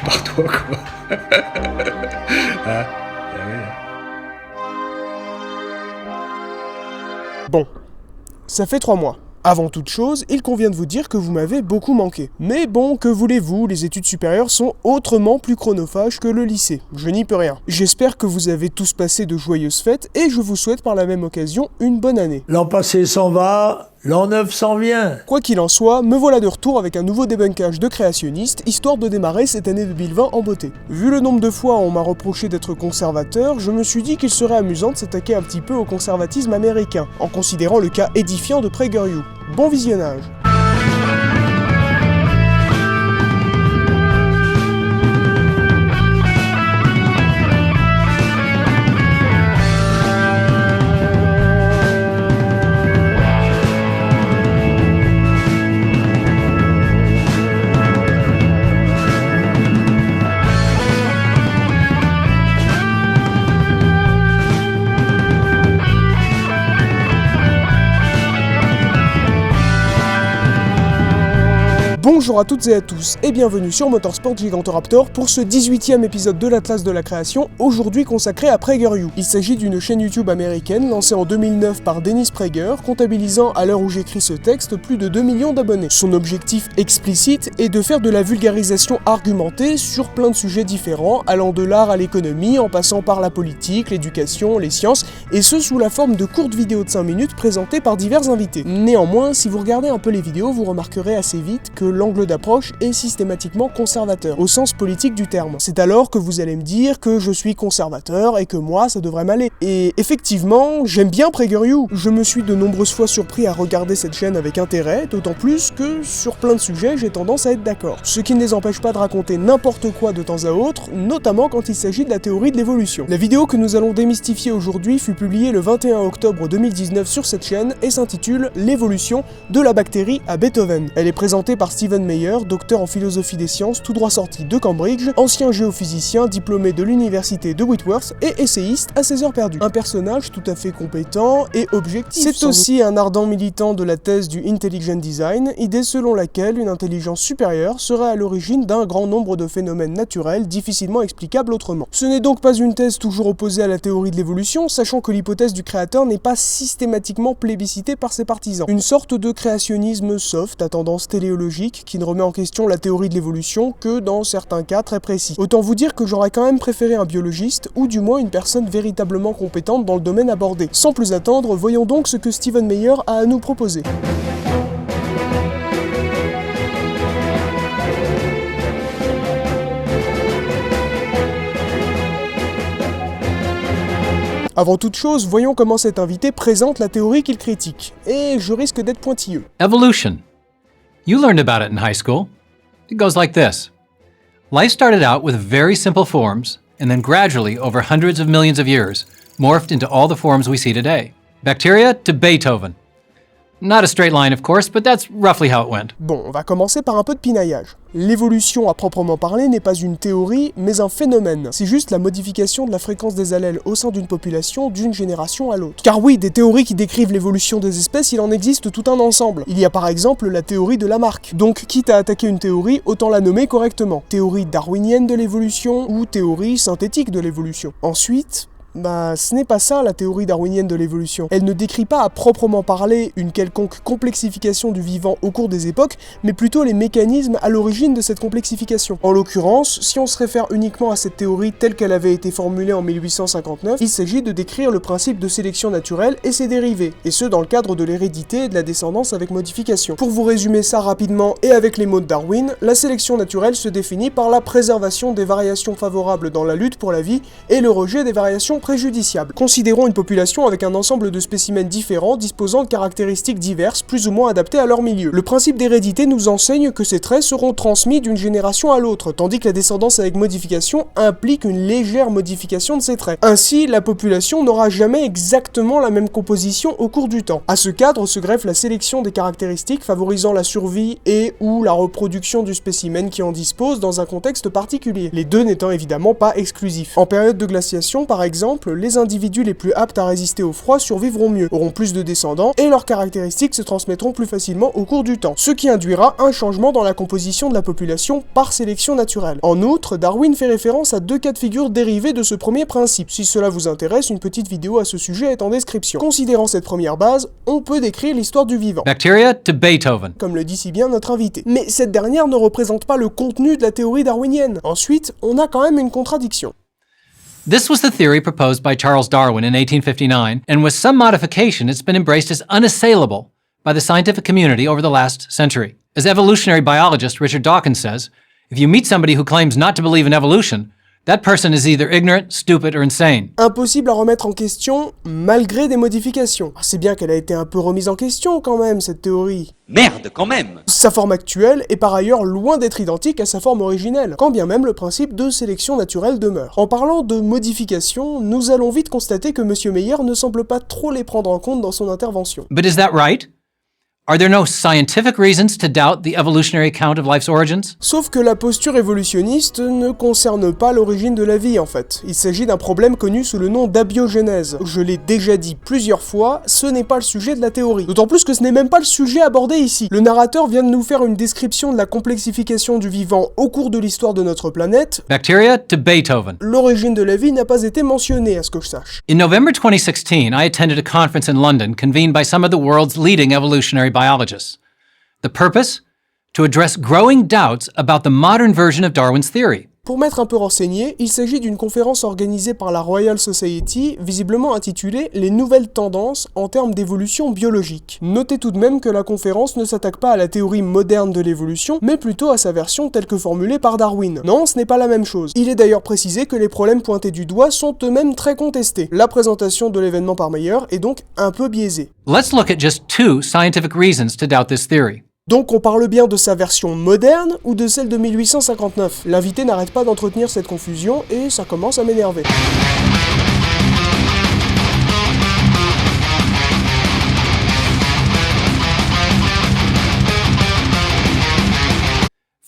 par toi, quoi. Ah, oui. Bon, ça fait 3 mois. Avant toute chose, il convient de vous dire que vous m'avez beaucoup manqué. Mais bon, que voulez-vous, les études supérieures sont autrement plus chronophages que le lycée. Je n'y peux rien. J'espère que vous avez tous passé de joyeuses fêtes et je vous souhaite par la même occasion une bonne année. L'an passé s'en va, l'an neuf s'en vient. Quoi qu'il en soit, me voilà de retour avec un nouveau débunkage de créationniste, histoire de démarrer cette année 2020 en beauté. Vu le nombre de fois où on m'a reproché d'être conservateur, je me suis dit qu'il serait amusant de s'attaquer un petit peu au conservatisme américain, en considérant le cas édifiant de PragerU. Bon visionnage. Bonjour à toutes et à tous et bienvenue sur Motorsport Gigantoraptor pour ce 18e épisode de l'Atlas de la création, aujourd'hui consacré à PragerU. Il s'agit d'une chaîne YouTube américaine lancée en 2009 par Dennis Prager, comptabilisant à l'heure où j'écris ce texte plus de 2 millions d'abonnés. Son objectif explicite est de faire de la vulgarisation argumentée sur plein de sujets différents, allant de l'art à l'économie, en passant par la politique, l'éducation, les sciences, et ce sous la forme de courtes vidéos de 5 minutes présentées par divers invités. Néanmoins, si vous regardez un peu les vidéos, vous remarquerez assez vite que l'angle d'approche est systématiquement conservateur, au sens politique du terme. C'est alors que vous allez me dire que je suis conservateur et que moi, ça devrait m'aller. Et effectivement, j'aime bien PragerU. Je me suis de nombreuses fois surpris à regarder cette chaîne avec intérêt, d'autant plus que sur plein de sujets, j'ai tendance à être d'accord. Ce qui ne les empêche pas de raconter n'importe quoi de temps à autre, notamment quand il s'agit de la théorie de l'évolution. La vidéo que nous allons démystifier aujourd'hui fut publiée le 21 octobre 2019 sur cette chaîne et s'intitule « L'évolution de la bactérie à Beethoven ». Elle est présentée par Stephen Meyer, docteur en philosophie des sciences, tout droit sorti de Cambridge, ancien géophysicien diplômé de l'université de Whitworth et essayiste à ses heures perdues. Un personnage tout à fait compétent et objectif. C'est aussi un ardent militant de la thèse du Intelligent Design, idée selon laquelle une intelligence supérieure serait à l'origine d'un grand nombre de phénomènes naturels difficilement explicables autrement. Ce n'est donc pas une thèse toujours opposée à la théorie de l'évolution, sachant que l'hypothèse du créateur n'est pas systématiquement plébiscitée par ses partisans. Une sorte de créationnisme soft à tendance téléologique qui ne remet en question la théorie de l'évolution que dans certains cas très précis. Autant vous dire que j'aurais quand même préféré un biologiste, ou du moins une personne véritablement compétente dans le domaine abordé. Sans plus attendre, voyons donc ce que Stephen Meyer a à nous proposer. Avant toute chose, voyons comment cet invité présente la théorie qu'il critique. Et je risque d'être pointilleux. Evolution. You learned about it in high school. It goes like this. Life started out with very simple forms, and then gradually, over hundreds of millions of years, morphed into all the forms we see today. Bacteria to Beethoven. Not a straight line, of course, but that's roughly how it went. Bon, on va commencer par un peu de pinaillage. L'évolution à proprement parler n'est pas une théorie, mais un phénomène. C'est juste la modification de la fréquence des allèles au sein d'une population d'une génération à l'autre. Car oui, des théories qui décrivent l'évolution des espèces, il en existe tout un ensemble. Il y a par exemple la théorie de Lamarck. Donc, quitte à attaquer une théorie, autant la nommer correctement. Théorie darwinienne de l'évolution ou théorie synthétique de l'évolution. Ensuite, ce n'est pas ça la théorie darwinienne de l'évolution. Elle ne décrit pas à proprement parler une quelconque complexification du vivant au cours des époques, mais plutôt les mécanismes à l'origine de cette complexification. En l'occurrence, si on se réfère uniquement à cette théorie telle qu'elle avait été formulée en 1859, il s'agit de décrire le principe de sélection naturelle et ses dérivés, et ce dans le cadre de l'hérédité et de la descendance avec modification. Pour vous résumer ça rapidement et avec les mots de Darwin, la sélection naturelle se définit par la préservation des variations favorables dans la lutte pour la vie et le rejet des variations préjudiciable. Considérons une population avec un ensemble de spécimens différents disposant de caractéristiques diverses plus ou moins adaptées à leur milieu. Le principe d'hérédité nous enseigne que ces traits seront transmis d'une génération à l'autre, tandis que la descendance avec modification implique une légère modification de ces traits. Ainsi, la population n'aura jamais exactement la même composition au cours du temps. À ce cadre se greffe la sélection des caractéristiques favorisant la survie et ou la reproduction du spécimen qui en dispose dans un contexte particulier, les deux n'étant évidemment pas exclusifs. En période de glaciation, par exemple, exemple, les individus les plus aptes à résister au froid survivront mieux, auront plus de descendants et leurs caractéristiques se transmettront plus facilement au cours du temps, ce qui induira un changement dans la composition de la population par sélection naturelle. En outre, Darwin fait référence à 2 cas de figure dérivés de ce premier principe. Si cela vous intéresse, une petite vidéo à ce sujet est en description. Considérant cette première base, on peut décrire l'histoire du vivant. Bacteria to Beethoven. Comme le dit si bien notre invité. Mais cette dernière ne représente pas le contenu de la théorie darwinienne. Ensuite, on a quand même une contradiction. This was the theory proposed by Charles Darwin in 1859, and with some modification, it's been embraced as unassailable by the scientific community over the last century. As evolutionary biologist Richard Dawkins says, if you meet somebody who claims not to believe in evolution, that person is either ignorant, stupid, or insane. Impossible à remettre en question malgré des modifications. C'est bien qu'elle a été un peu remise en question quand même, cette théorie. Merde, quand même! Sa forme actuelle est par ailleurs loin d'être identique à sa forme originelle, quand bien même le principe de sélection naturelle demeure. En parlant de modifications, nous allons vite constater que M. Meyer ne semble pas trop les prendre en compte dans son intervention. But is that right? Are there no scientific reasons to doubt the evolutionary account of life's origins? Sauf que la posture évolutionniste ne concerne pas l'origine de la vie en fait. Il s'agit d'un problème connu sous le nom d'abiogénèse. Je l'ai déjà dit plusieurs fois, ce n'est pas le sujet de la théorie. D'autant plus que ce n'est même pas le sujet abordé ici. Le narrateur vient de nous faire une description de la complexification du vivant au cours de l'histoire de notre planète. Bacteria to Beethoven. L'origine de la vie n'a pas été mentionnée à ce que je sache. In November 2016, I attended a conference in London convened by some of the world's leading evolutionary biologists. The purpose? To address growing doubts about the modern version of Darwin's theory. Pour m'être un peu renseigné, il s'agit d'une conférence organisée par la Royal Society, visiblement intitulée « Les nouvelles tendances en termes d'évolution biologique ». Notez tout de même que la conférence ne s'attaque pas à la théorie moderne de l'évolution, mais plutôt à sa version telle que formulée par Darwin. Non, ce n'est pas la même chose. Il est d'ailleurs précisé que les problèmes pointés du doigt sont eux-mêmes très contestés. La présentation de l'événement par Meyer est donc un peu biaisée. Let's look at just 2 scientific reasons to doubt this theory. Donc on parle bien de sa version moderne ou de celle de 1859. L'invité n'arrête pas d'entretenir cette confusion et ça commence à m'énerver.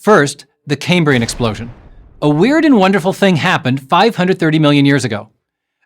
First, the Cambrian explosion. A weird and wonderful thing happened 530 million years ago.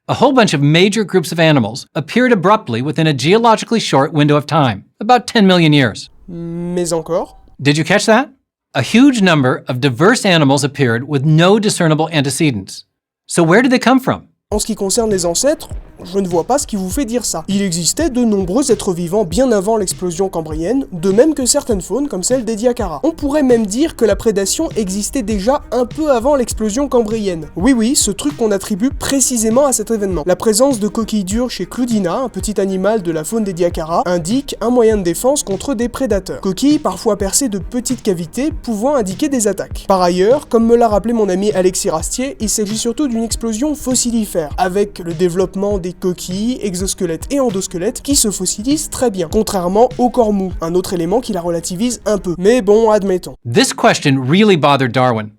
A whole bunch of major groups of animals appeared abruptly within a geologically short window of time, about 10 million years. Mais encore? Did you catch that? A huge number of diverse animals appeared with no discernible antecedents. So where did they come from? En ce qui concerne les ancêtres, je ne vois pas ce qui vous fait dire ça. Il existait de nombreux êtres vivants bien avant l'explosion cambrienne, de même que certaines faunes comme celle des Diacara. On pourrait même dire que la prédation existait déjà un peu avant l'explosion cambrienne. Oui, ce truc qu'on attribue précisément à cet événement. La présence de coquilles dures chez Cloudina, un petit animal de la faune des Diacara, indique un moyen de défense contre des prédateurs. Coquilles parfois percées de petites cavités pouvant indiquer des attaques. Par ailleurs, comme me l'a rappelé mon ami Alexis Rastier, il s'agit surtout d'une explosion fossilifère, avec le développement des coquilles, exosquelettes et endosquelettes qui se fossilisent très bien, contrairement au corps mou, un autre élément qui la relativise un peu. Mais bon, admettons. This question really bothered Darwin,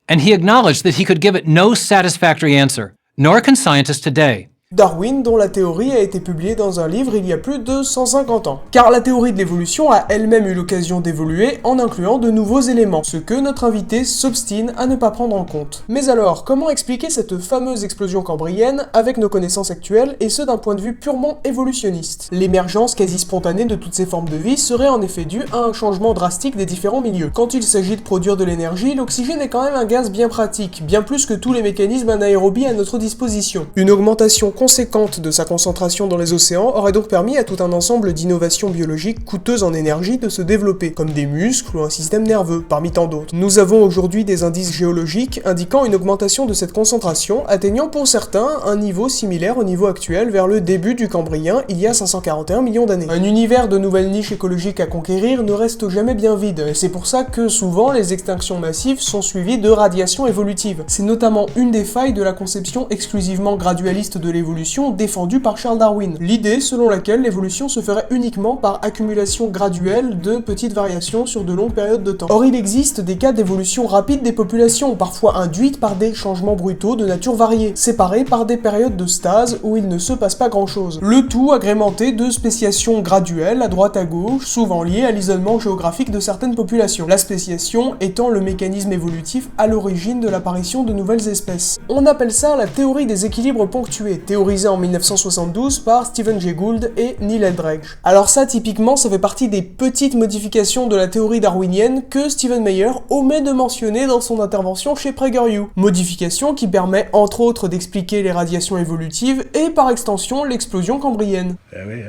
and he acknowledged that he could give it no satisfactory answer, nor can scientists today. Darwin, dont la théorie a été publiée dans un livre il y a plus de 150 ans. Car la théorie de l'évolution a elle-même eu l'occasion d'évoluer en incluant de nouveaux éléments, ce que notre invité s'obstine à ne pas prendre en compte. Mais alors, comment expliquer cette fameuse explosion cambrienne avec nos connaissances actuelles et ce d'un point de vue purement évolutionniste? L'émergence quasi spontanée de toutes ces formes de vie serait en effet due à un changement drastique des différents milieux. Quand il s'agit de produire de l'énergie, l'oxygène est quand même un gaz bien pratique, bien plus que tous les mécanismes anaérobies à notre disposition. Une augmentation conséquente de sa concentration dans les océans aurait donc permis à tout un ensemble d'innovations biologiques coûteuses en énergie de se développer, comme des muscles ou un système nerveux, parmi tant d'autres. Nous avons aujourd'hui des indices géologiques indiquant une augmentation de cette concentration, atteignant pour certains un niveau similaire au niveau actuel vers le début du Cambrien, il y a 541 millions d'années. Un univers de nouvelles niches écologiques à conquérir ne reste jamais bien vide, et c'est pour ça que souvent les extinctions massives sont suivies de radiations évolutives. C'est notamment une des failles de la conception exclusivement gradualiste de l'évolution d'évolution défendue par Charles Darwin. L'idée selon laquelle l'évolution se ferait uniquement par accumulation graduelle de petites variations sur de longues périodes de temps. Or, il existe des cas d'évolution rapide des populations, parfois induites par des changements brutaux de nature variée, séparés par des périodes de stase où il ne se passe pas grand-chose. Le tout agrémenté de spéciations graduelles à droite à gauche, souvent liées à l'isolement géographique de certaines populations. La spéciation étant le mécanisme évolutif à l'origine de l'apparition de nouvelles espèces. On appelle ça la théorie des équilibres ponctués, théorisée en 1972 par Stephen Jay Gould et Neil Eldredge. Alors ça, typiquement, ça fait partie des petites modifications de la théorie darwinienne que Stephen Meyer omet de mentionner dans son intervention chez PragerU. Modification qui permet entre autres d'expliquer les radiations évolutives et par extension l'explosion cambrienne. Ah oui,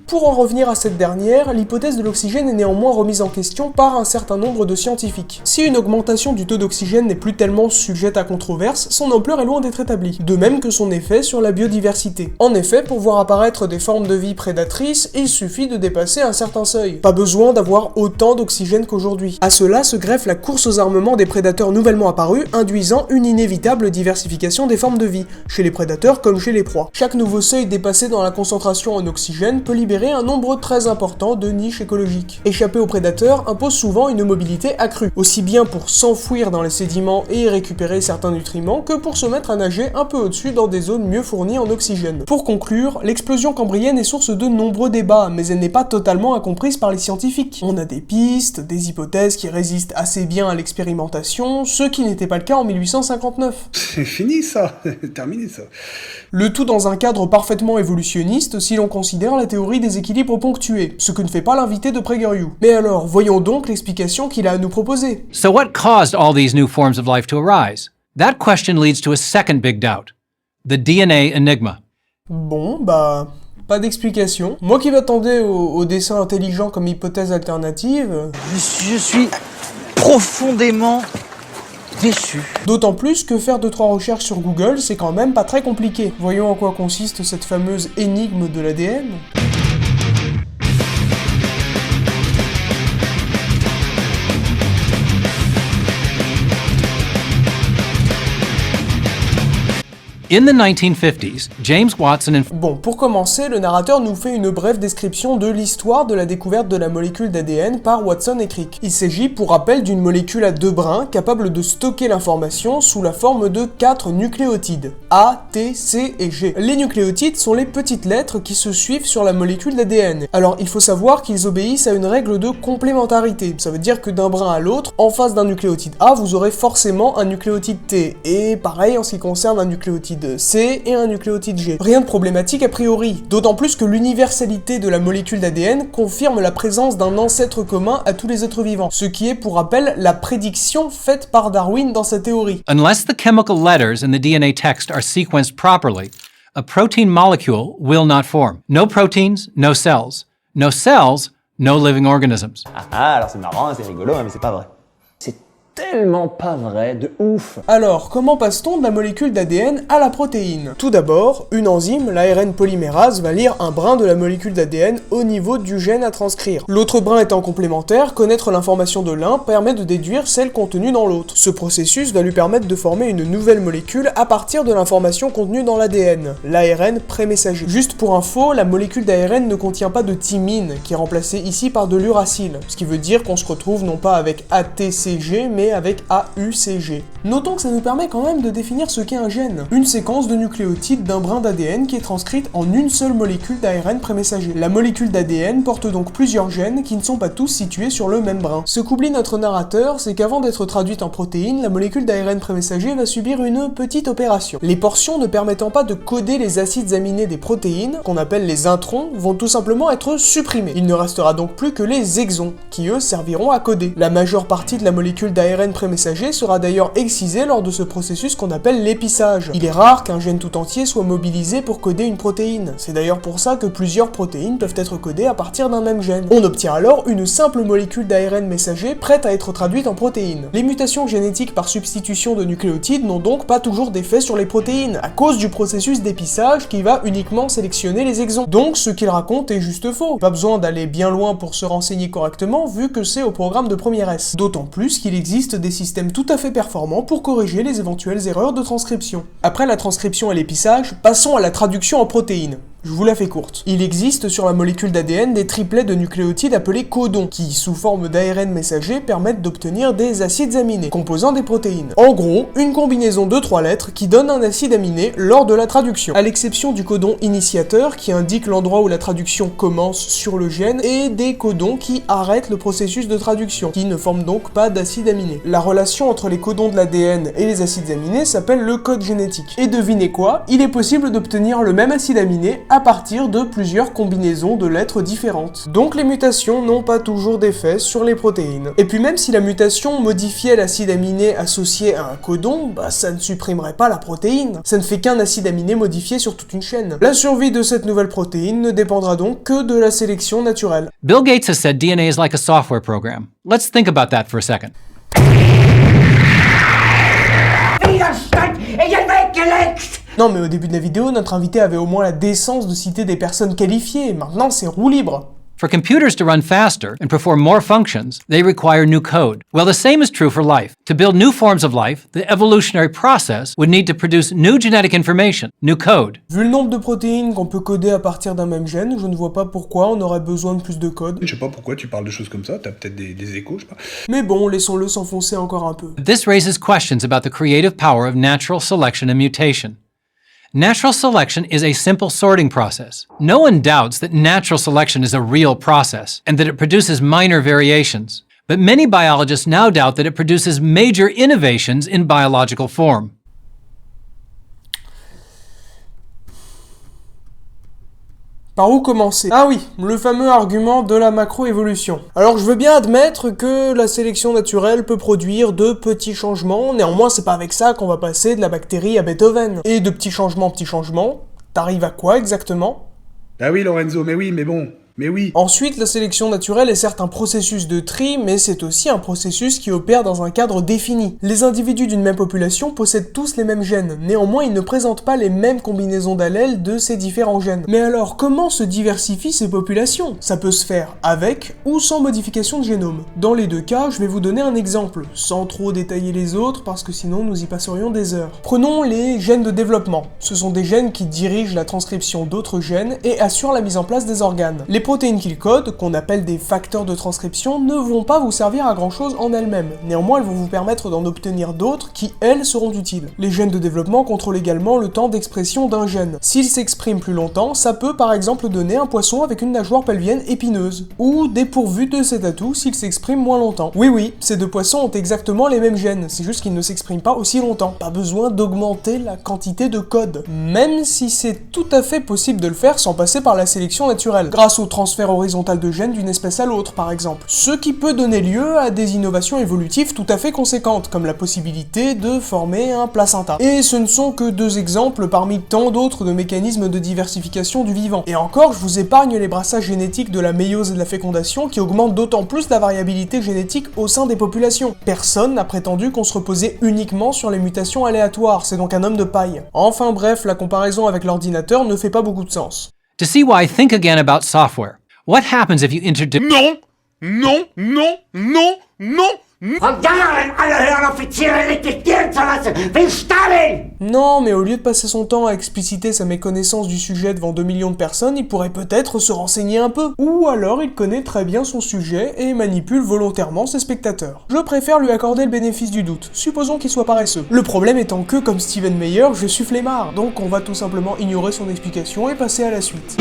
Pour en revenir à cette dernière, l'hypothèse de l'oxygène est néanmoins remise en question par un certain nombre de scientifiques. Si une augmentation du taux d'oxygène n'est plus tellement sujette à controverse, son ampleur est loin d'être établie, de même que son effet sur la biodiversité. En effet, pour voir apparaître des formes de vie prédatrices, il suffit de dépasser un certain seuil. Pas besoin d'avoir autant d'oxygène qu'aujourd'hui. À cela se greffe la course aux armements des prédateurs nouvellement apparus, induisant une inévitable diversification des formes de vie, chez les prédateurs comme chez les proies. Chaque nouveau seuil dépassé dans la concentration en oxygène peut libérer un nombre très important de niches écologiques. Échapper aux prédateurs impose souvent une mobilité accrue, aussi bien pour s'enfouir dans les sédiments et récupérer certains nutriments que pour se mettre à nager un peu au-dessus dans des zones mieux fournies en oxygène. Pour conclure, l'explosion cambrienne est source de nombreux débats, mais elle n'est pas totalement incomprise par les scientifiques. On a des pistes, des hypothèses qui résistent assez bien à l'expérimentation, ce qui n'était pas le cas en 1859. c'est fini ça, terminé ça. Le tout dans un cadre parfaitement évolutionniste si l'on considère la théorie des équilibres ponctués, ce que ne fait pas l'invité de PragerU. Mais alors, voyons donc l'explication qu'il a à nous proposer. So, what caused all these new forms of life to arise? That question leads to a second big doubt: the DNA enigma. Bon, pas d'explication. Moi qui m'attendais au dessin intelligent comme hypothèse alternative... Je suis profondément déçu. D'autant plus que faire 2-3 recherches sur Google, c'est quand même pas très compliqué. Voyons en quoi consiste cette fameuse énigme de l'ADN. In the 1950s, James Watson and Bon, pour commencer, le narrateur nous fait une brève description de l'histoire de la découverte de la molécule d'ADN par Watson et Crick. Il s'agit, pour rappel, d'une molécule à deux brins capable de stocker l'information sous la forme de 4 nucléotides, A, T, C et G. Les nucléotides sont les petites lettres qui se suivent sur la molécule d'ADN. Alors, il faut savoir qu'ils obéissent à une règle de complémentarité. Ça veut dire que d'un brin à l'autre, en face d'un nucléotide A, vous aurez forcément un nucléotide T. Et pareil en ce qui concerne un nucléotide C et un nucléotide G. Rien de problématique a priori, d'autant plus que l'universalité de la molécule d'ADN confirme la présence d'un ancêtre commun à tous les êtres vivants, ce qui est pour rappel la prédiction faite par Darwin dans sa théorie. unless the chemical letters in the DNA text are sequenced properly, a protein molecule will not form. No proteins, no cells. No cells, no living organisms. Ah, alors c'est marrant, c'est rigolo, mais c'est pas vrai. C'est tellement pas vrai, de ouf. Alors, comment passe-t-on de la molécule d'ADN à la protéine? Tout d'abord, une enzyme, l'ARN polymérase, va lire un brin de la molécule d'ADN au niveau du gène à transcrire. L'autre brin étant complémentaire, connaître l'information de l'un permet de déduire celle contenue dans l'autre. Ce processus va lui permettre de former une nouvelle molécule à partir de l'information contenue dans l'ADN, l'ARN prémessager. Juste pour info, la molécule d'ARN ne contient pas de thymine, qui est remplacée ici par de l'uracile, ce qui veut dire qu'on se retrouve non pas avec ATCG, mais avec AUCG. Notons que ça nous permet quand même de définir ce qu'est un gène. Une séquence de nucléotides d'un brin d'ADN qui est transcrite en une seule molécule d'ARN prémessager. La molécule d'ADN porte donc plusieurs gènes qui ne sont pas tous situés sur le même brin. Ce qu'oublie notre narrateur, c'est qu'avant d'être traduite en protéines, la molécule d'ARN prémessager va subir une petite opération. Les portions ne permettant pas de coder les acides aminés des protéines, qu'on appelle les introns, vont tout simplement être supprimés. Il ne restera donc plus que les exons, qui eux serviront à coder. La majeure partie de la molécule d'ARN prémessager sera d'ailleurs excisée lors de ce processus qu'on appelle l'épissage. Il est rare qu'un gène tout entier soit mobilisé pour coder une protéine. C'est d'ailleurs pour ça que plusieurs protéines peuvent être codées à partir d'un même gène. On obtient alors une simple molécule d'ARN messager prête à être traduite en protéine. Les mutations génétiques par substitution de nucléotides n'ont donc pas toujours d'effet sur les protéines, à cause du processus d'épissage qui va uniquement sélectionner les exons. Donc ce qu'il raconte est juste faux. Pas besoin d'aller bien loin pour se renseigner correctement, vu que c'est au programme de première S. D'autant plus qu'il existe existe des systèmes tout à fait performants pour corriger les éventuelles erreurs de transcription. Après la transcription et l'épissage, passons à la traduction en protéines. Je vous la fais courte. Il existe sur la molécule d'ADN des triplets de nucléotides appelés codons, qui, sous forme d'ARN messager, permettent d'obtenir des acides aminés, composant des protéines. En gros, une combinaison de 3 lettres qui donne un acide aminé lors de la traduction. À l'exception du codon initiateur, qui indique l'endroit où la traduction commence sur le gène, et des codons qui arrêtent le processus de traduction, qui ne forment donc pas d'acide aminé. La relation entre les codons de l'ADN et les acides aminés s'appelle le code génétique. Et devinez quoi? Il est possible d'obtenir le même acide aminé à partir de plusieurs combinaisons de lettres différentes. Donc les mutations n'ont pas toujours d'effet sur les protéines. Et puis même si la mutation modifiait l'acide aminé associé à un codon, ça ne supprimerait pas la protéine. Ça ne fait qu'un acide aminé modifié sur toute une chaîne. La survie de cette nouvelle protéine ne dépendra donc que de la sélection naturelle. Bill Gates has said DNA is like a software program. Let's think about that for a second. Non mais au début de la vidéo, notre invité avait au moins la décence de citer des personnes qualifiées, maintenant c'est roue libre. For computers to run faster and perform more functions, they require new code. Well, the same is true for life. To build new forms of life, the evolutionary process would need to produce new genetic information, new code. Vu le nombre de protéines qu'on peut coder à partir d'un même gène, je ne vois pas pourquoi on aurait besoin de plus de code. Je sais pas pourquoi tu parles de choses comme ça, t'as peut-être des échos, je sais pas. Mais bon, laissons-le s'enfoncer encore un peu. This raises questions about the creative power of natural selection and mutation. Natural selection is a simple sorting process. No one doubts that natural selection is a real process and that it produces minor variations. But many biologists now doubt that it produces major innovations in biological form. Par où commencer? Ah oui, le fameux argument de la macroévolution. Alors je veux bien admettre que la sélection naturelle peut produire de petits changements, néanmoins c'est pas avec ça qu'on va passer de la bactérie à Beethoven. Et de petits changements, t'arrives à quoi exactement? Ah oui Lorenzo, mais oui, mais bon, mais oui. Ensuite, la sélection naturelle est certes un processus de tri, mais c'est aussi un processus qui opère dans un cadre défini. Les individus d'une même population possèdent tous les mêmes gènes, néanmoins ils ne présentent pas les mêmes combinaisons d'allèles de ces différents gènes. Mais alors, comment se diversifient ces populations? Ça peut se faire avec ou sans modification de génome. Dans les deux cas, je vais vous donner un exemple, sans trop détailler les autres parce que sinon nous y passerions des heures. Prenons les gènes de développement. Ce sont des gènes qui dirigent la transcription d'autres gènes et assurent la mise en place des organes. Les protéines qu'ils codent, qu'on appelle des facteurs de transcription, ne vont pas vous servir à grand chose en elles-mêmes. Néanmoins, elles vont vous permettre d'en obtenir d'autres qui, elles, seront utiles. Les gènes de développement contrôlent également le temps d'expression d'un gène. S'il s'exprime plus longtemps, ça peut par exemple donner un poisson avec une nageoire pelvienne épineuse, ou dépourvu de cet atout s'il s'exprime moins longtemps. Oui, ces deux poissons ont exactement les mêmes gènes, c'est juste qu'ils ne s'expriment pas aussi longtemps. Pas besoin d'augmenter la quantité de code, même si c'est tout à fait possible de le faire sans passer par la sélection naturelle, grâce au transfert horizontal de gènes d'une espèce à l'autre par exemple, ce qui peut donner lieu à des innovations évolutives tout à fait conséquentes, comme la possibilité de former un placenta. Et ce ne sont que deux exemples parmi tant d'autres de mécanismes de diversification du vivant. Et encore, je vous épargne les brassages génétiques de la méiose et de la fécondation qui augmentent d'autant plus la variabilité génétique au sein des populations. Personne n'a prétendu qu'on se reposait uniquement sur les mutations aléatoires, c'est donc un homme de paille. Enfin bref, la comparaison avec l'ordinateur ne fait pas beaucoup de sens. To see why, think again about software. What happens if you introduce... Non, mais au lieu de passer son temps à expliciter sa méconnaissance du sujet devant 2 millions de personnes, il pourrait peut-être se renseigner un peu. Ou alors il connaît très bien son sujet et manipule volontairement ses spectateurs. Je préfère lui accorder le bénéfice du doute, supposons qu'il soit paresseux. Le problème étant que, comme Steven Meyer, je suis flemmard, donc on va tout simplement ignorer son explication et passer à la suite.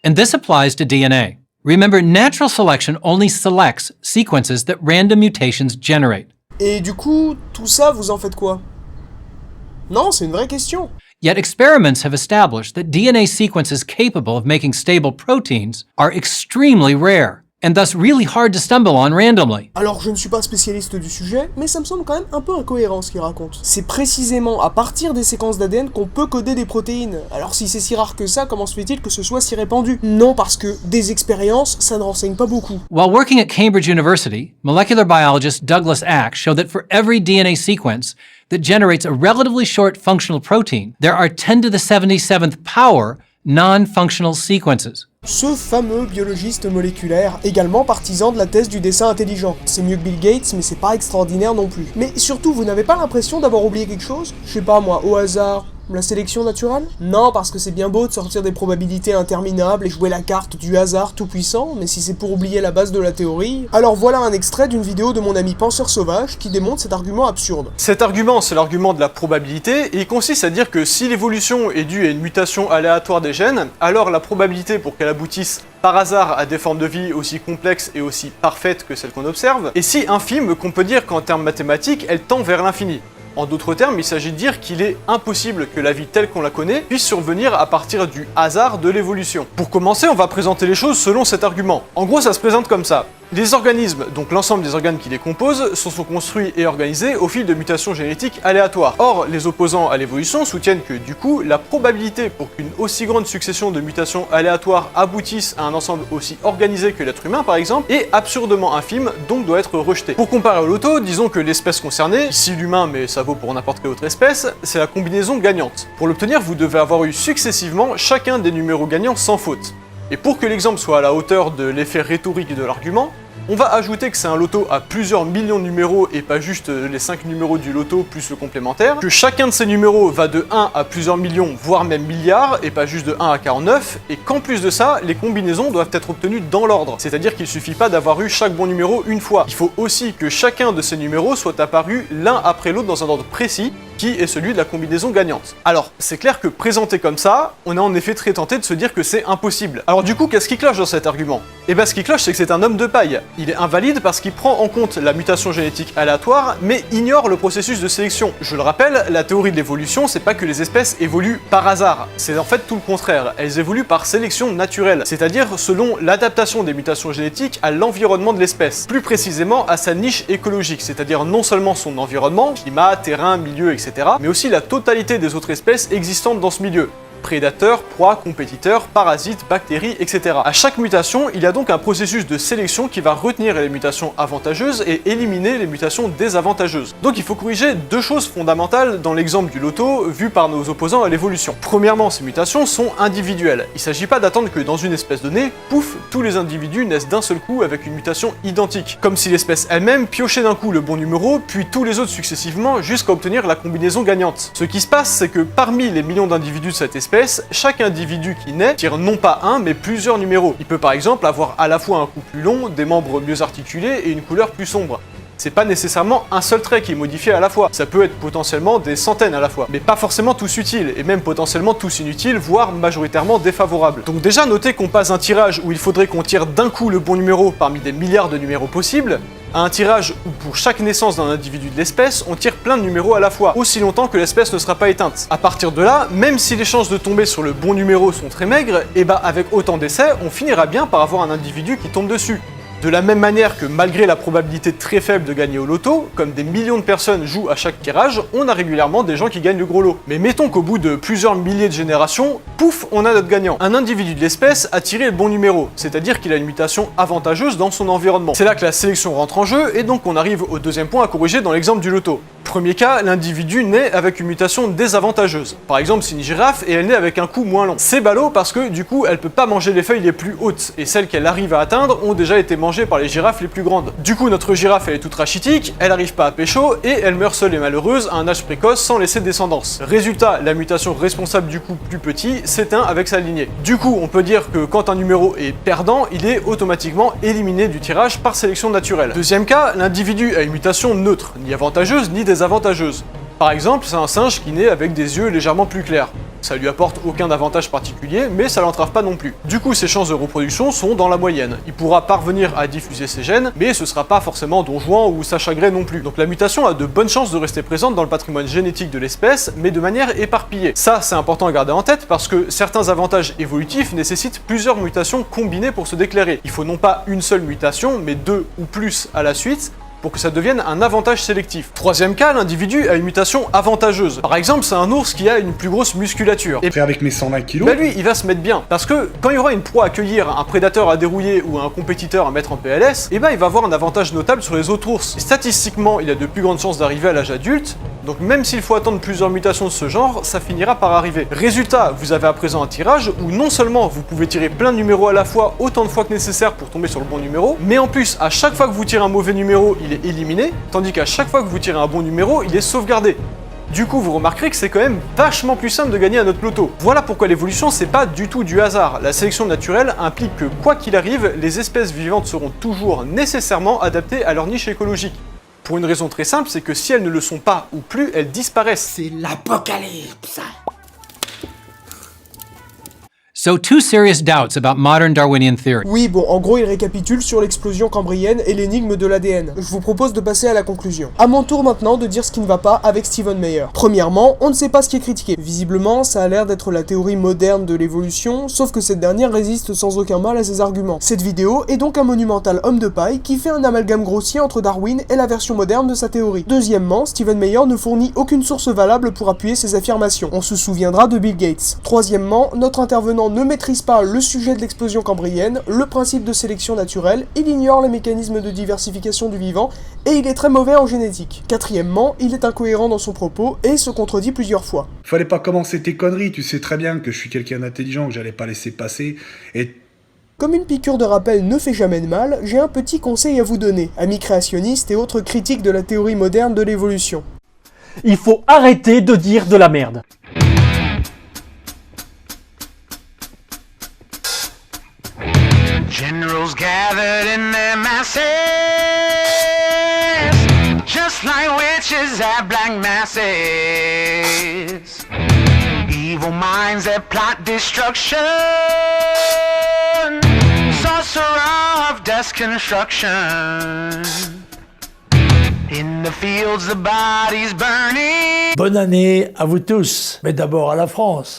And this applies to DNA. Remember, natural selection only selects sequences that random mutations generate. Et du coup, tout ça, vous en faites quoi? Non, c'est une vraie question. Yet experiments have established that DNA sequences capable of making stable proteins are extremely rare. and thus really hard to stumble on randomly. Alors je ne suis pas spécialiste du sujet, mais ça me semble quand même un peu incohérent ce qu'il raconte. C'est précisément à partir des séquences d'ADN qu'on peut coder des protéines. Alors si c'est si rare que ça, comment se fait-il que ce soit si répandu? Non, parce que des expériences, ça ne renseigne pas beaucoup. While working at Cambridge University, molecular biologist Douglas Ack showed that for every DNA sequence that generates a relatively short functional protein, there are 10 to the 77th power non-functional sequences. Ce fameux biologiste moléculaire, également partisan de la thèse du dessin intelligent. C'est mieux que Bill Gates, mais c'est pas extraordinaire non plus. Mais surtout, vous n'avez pas l'impression d'avoir oublié quelque chose? Je sais pas moi, au hasard, la sélection naturelle? Non, parce que c'est bien beau de sortir des probabilités interminables et jouer la carte du hasard tout puissant, mais si c'est pour oublier la base de la théorie... Alors voilà un extrait d'une vidéo de mon ami Penseur Sauvage qui démontre cet argument absurde. Cet argument, c'est l'argument de la probabilité, et il consiste à dire que si l'évolution est due à une mutation aléatoire des gènes, alors la probabilité pour qu'elle aboutisse par hasard à des formes de vie aussi complexes et aussi parfaites que celles qu'on observe, est si infime qu'on peut dire qu'en termes mathématiques, elle tend vers l'infini. En d'autres termes, il s'agit de dire qu'il est impossible que la vie telle qu'on la connaît puisse survenir à partir du hasard de l'évolution. Pour commencer, on va présenter les choses selon cet argument. En gros, ça se présente comme ça. Les organismes, donc l'ensemble des organes qui les composent, sont construits et organisés au fil de mutations génétiques aléatoires. Or, les opposants à l'évolution soutiennent que du coup, la probabilité pour qu'une aussi grande succession de mutations aléatoires aboutisse à un ensemble aussi organisé que l'être humain par exemple, est absurdement infime, donc doit être rejetée. Pour comparer au loto, disons que l'espèce concernée, ici l'humain mais ça vaut pour n'importe quelle autre espèce, c'est la combinaison gagnante. Pour l'obtenir, vous devez avoir eu successivement chacun des numéros gagnants sans faute. Et pour que l'exemple soit à la hauteur de l'effet rhétorique de l'argument, on va ajouter que c'est un loto à plusieurs millions de numéros et pas juste les 5 numéros du loto plus le complémentaire, que chacun de ces numéros va de 1 à plusieurs millions, voire même milliards, et pas juste de 1 à 49, et qu'en plus de ça, les combinaisons doivent être obtenues dans l'ordre, c'est-à-dire qu'il suffit pas d'avoir eu chaque bon numéro une fois, il faut aussi que chacun de ces numéros soit apparu l'un après l'autre dans un ordre précis, qui est celui de la combinaison gagnante. Alors, c'est clair que présenté comme ça, on est en effet très tenté de se dire que c'est impossible. Alors du coup, qu'est-ce qui cloche dans cet argument? Eh ben ce qui cloche, c'est que c'est un homme de paille. Il est invalide parce qu'il prend en compte la mutation génétique aléatoire, mais ignore le processus de sélection. Je le rappelle, la théorie de l'évolution, c'est pas que les espèces évoluent par hasard, c'est en fait tout le contraire. Elles évoluent par sélection naturelle, c'est-à-dire selon l'adaptation des mutations génétiques à l'environnement de l'espèce, plus précisément à sa niche écologique, c'est-à-dire non seulement son environnement, climat, terrain, milieu, etc., mais aussi la totalité des autres espèces existantes dans ce milieu. Prédateurs, proies, compétiteurs, parasites, bactéries, etc. À chaque mutation, il y a donc un processus de sélection qui va retenir les mutations avantageuses et éliminer les mutations désavantageuses. Donc il faut corriger deux choses fondamentales dans l'exemple du loto vu par nos opposants à l'évolution. Premièrement, ces mutations sont individuelles. Il ne s'agit pas d'attendre que dans une espèce donnée, pouf, tous les individus naissent d'un seul coup avec une mutation identique. Comme si l'espèce elle-même piochait d'un coup le bon numéro, puis tous les autres successivement jusqu'à obtenir la combinaison gagnante. Ce qui se passe, c'est que parmi les millions d'individus de cette espèce, chaque individu qui naît tire non pas un mais plusieurs numéros. Il peut par exemple avoir à la fois un cou plus long, des membres mieux articulés et une couleur plus sombre. C'est pas nécessairement un seul trait qui est modifié à la fois, ça peut être potentiellement des centaines à la fois, mais pas forcément tous utiles, et même potentiellement tous inutiles, voire majoritairement défavorables. Donc déjà notez qu'on passe un tirage où il faudrait qu'on tire d'un coup le bon numéro parmi des milliards de numéros possibles, à un tirage où pour chaque naissance d'un individu de l'espèce, on tire plein de numéros à la fois, aussi longtemps que l'espèce ne sera pas éteinte. À partir de là, même si les chances de tomber sur le bon numéro sont très maigres, et bah avec autant d'essais, on finira bien par avoir un individu qui tombe dessus. De la même manière que malgré la probabilité très faible de gagner au loto, comme des millions de personnes jouent à chaque tirage, on a régulièrement des gens qui gagnent le gros lot. Mais mettons qu'au bout de plusieurs milliers de générations, pouf, on a notre gagnant. Un individu de l'espèce a tiré le bon numéro, c'est-à-dire qu'il a une mutation avantageuse dans son environnement. C'est là que la sélection rentre en jeu, et donc on arrive au deuxième point à corriger dans l'exemple du loto. Premier cas, l'individu naît avec une mutation désavantageuse. Par exemple, c'est une girafe et elle naît avec un cou moins long. C'est ballot parce que du coup, elle peut pas manger les feuilles les plus hautes, et celles qu'elle arrive à atteindre ont déjà été mangées par les girafes les plus grandes. Du coup, notre girafe elle est toute rachitique, elle arrive pas à pécho, et elle meurt seule et malheureuse à un âge précoce sans laisser de descendance. Résultat, la mutation responsable du coup plus petit s'éteint avec sa lignée. Du coup, on peut dire que quand un numéro est perdant, il est automatiquement éliminé du tirage par sélection naturelle. Deuxième cas, l'individu a une mutation neutre, ni avantageuse ni désavantageuse. Par exemple, c'est un singe qui naît avec des yeux légèrement plus clairs. Ça lui apporte aucun avantage particulier, mais ça l'entrave pas non plus. Du coup, ses chances de reproduction sont dans la moyenne. Il pourra parvenir à diffuser ses gènes, mais ce sera pas forcément Don Juan ou Sacha Grey non plus. Donc la mutation a de bonnes chances de rester présente dans le patrimoine génétique de l'espèce, mais de manière éparpillée. Ça, c'est important à garder en tête parce que certains avantages évolutifs nécessitent plusieurs mutations combinées pour se déclarer. Il faut non pas une seule mutation, mais 2 ou plus à la suite, pour que ça devienne un avantage sélectif. Troisième cas, l'individu a une mutation avantageuse. Par exemple, c'est un ours qui a une plus grosse musculature. Et Après, avec mes 120 kilos, bah lui, il va se mettre bien. Parce que quand il y aura une proie à cueillir, un prédateur à dérouiller ou un compétiteur à mettre en PLS, et bah il va avoir un avantage notable sur les autres ours. Et statistiquement, il a de plus grandes chances d'arriver à l'âge adulte, donc même s'il faut attendre plusieurs mutations de ce genre, ça finira par arriver. Résultat, vous avez à présent un tirage où non seulement vous pouvez tirer plein de numéros à la fois, autant de fois que nécessaire pour tomber sur le bon numéro, mais en plus, à chaque fois que vous tirez un mauvais numéro, il est éliminé, tandis qu'à chaque fois que vous tirez un bon numéro, il est sauvegardé. Du coup, vous remarquerez que c'est quand même vachement plus simple de gagner à notre loto. Voilà pourquoi l'évolution, c'est pas du tout du hasard. La sélection naturelle implique que, quoi qu'il arrive, les espèces vivantes seront toujours nécessairement adaptées à leur niche écologique. Pour une raison très simple, c'est que si elles ne le sont pas ou plus, elles disparaissent. C'est l'apocalypse. So, two serious doubts about modern Darwinian theory. Oui, bon, en gros, il récapitule sur l'explosion cambrienne et l'énigme de l'ADN. Je vous propose de passer à la conclusion. À mon tour maintenant de dire ce qui ne va pas avec Stephen Meyer. Premièrement, on ne sait pas ce qui est critiqué. Visiblement, ça a l'air d'être la théorie moderne de l'évolution, sauf que cette dernière résiste sans aucun mal à ses arguments. Cette vidéo est donc un monumental homme de paille qui fait un amalgame grossier entre Darwin et la version moderne de sa théorie. Deuxièmement, Stephen Meyer ne fournit aucune source valable pour appuyer ses affirmations. On se souviendra de Bill Gates. Troisièmement, notre intervenant ne maîtrise pas le sujet de l'explosion cambrienne, le principe de sélection naturelle, il ignore les mécanismes de diversification du vivant, et il est très mauvais en génétique. Quatrièmement, il est incohérent dans son propos, et se contredit plusieurs fois. fallait pas commencer tes conneries, tu sais très bien que je suis quelqu'un d'intelligent, que j'allais pas laisser passer, et... Comme une piqûre de rappel ne fait jamais de mal, j'ai un petit conseil à vous donner, amis créationnistes et autres critiques de la théorie moderne de l'évolution. Il faut arrêter de dire de la merde. Generals gathered in their masses, just like witches at black masses. Evil minds that plot destruction, sorcerer of death's construction. In the fields the bodies burning. Bonne année à vous tous, mais d'abord à la France.